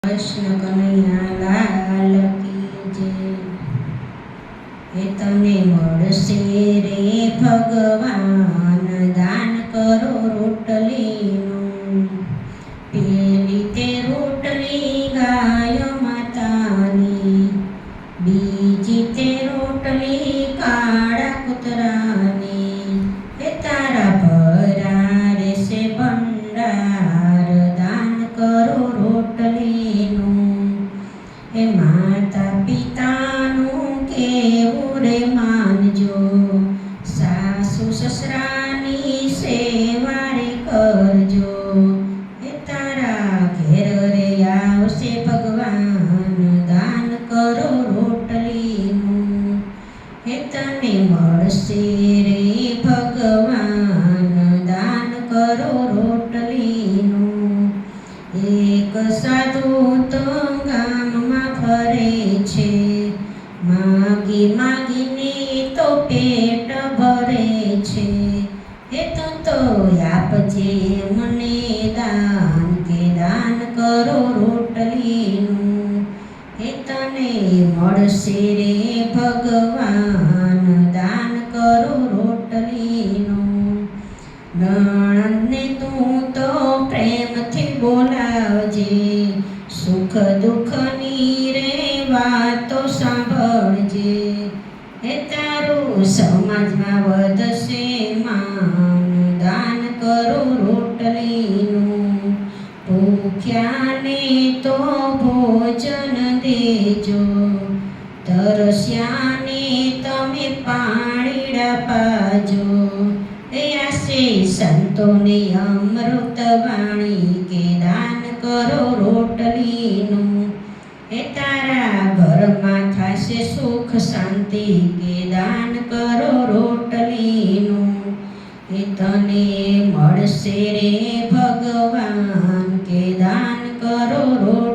કૃષ્ણ કનૈયા લાલ કી જય। એ તમને મળશે રે ભગવાન, દાન કરો રોટલીનું। પેલી તે રોટલી ગાય માતાની, બીજી તે રોટલી કાળા કૂતરાની। એ તારા ભરા રહેશે ભંડાર, દાન કરો રોટલીનું। એ માતા પિતાનું કેવું રે માનજો, સાસુ સસરાની સેવા રે કરજો। એ તારા ઘેર રે આવશે ભગવાન, દાન કરો રોટલીનું। એ તને મળશે રે ભગવાન, દાન કરો રોટલીનું। એક સાધુ તો ગામમાં ફરે છે, માગી માગીને તો પેટ ભરે છે। એ તો આપજે મને દાન, કે દાન કરો રોટલીનું। એ તને મળશે રે ભગવાન, દાન કરો રોટલીનું। નણંદને તું તો પ્રેમથી બોલાવજે, સુખ દુઃખની રે વાતો સાંભળજે। એ તારું સમાજમાં વધશે માન, દાન કરો રોટલીનું। ભૂખ્યાને તો ભોજન દેજો, તરસ્યાને તમે પાણીડા પાજો। એ આશે સંતોને અમૃત વાણી, કે દાન કરો રોટલીનું। એ તારા ઘરમાં થશે સુખ શાંતિ, કે દાન કરો રોટલીનું। એ તને મળશે રે ભગવાન, કે દાન કરો રોટલીનું।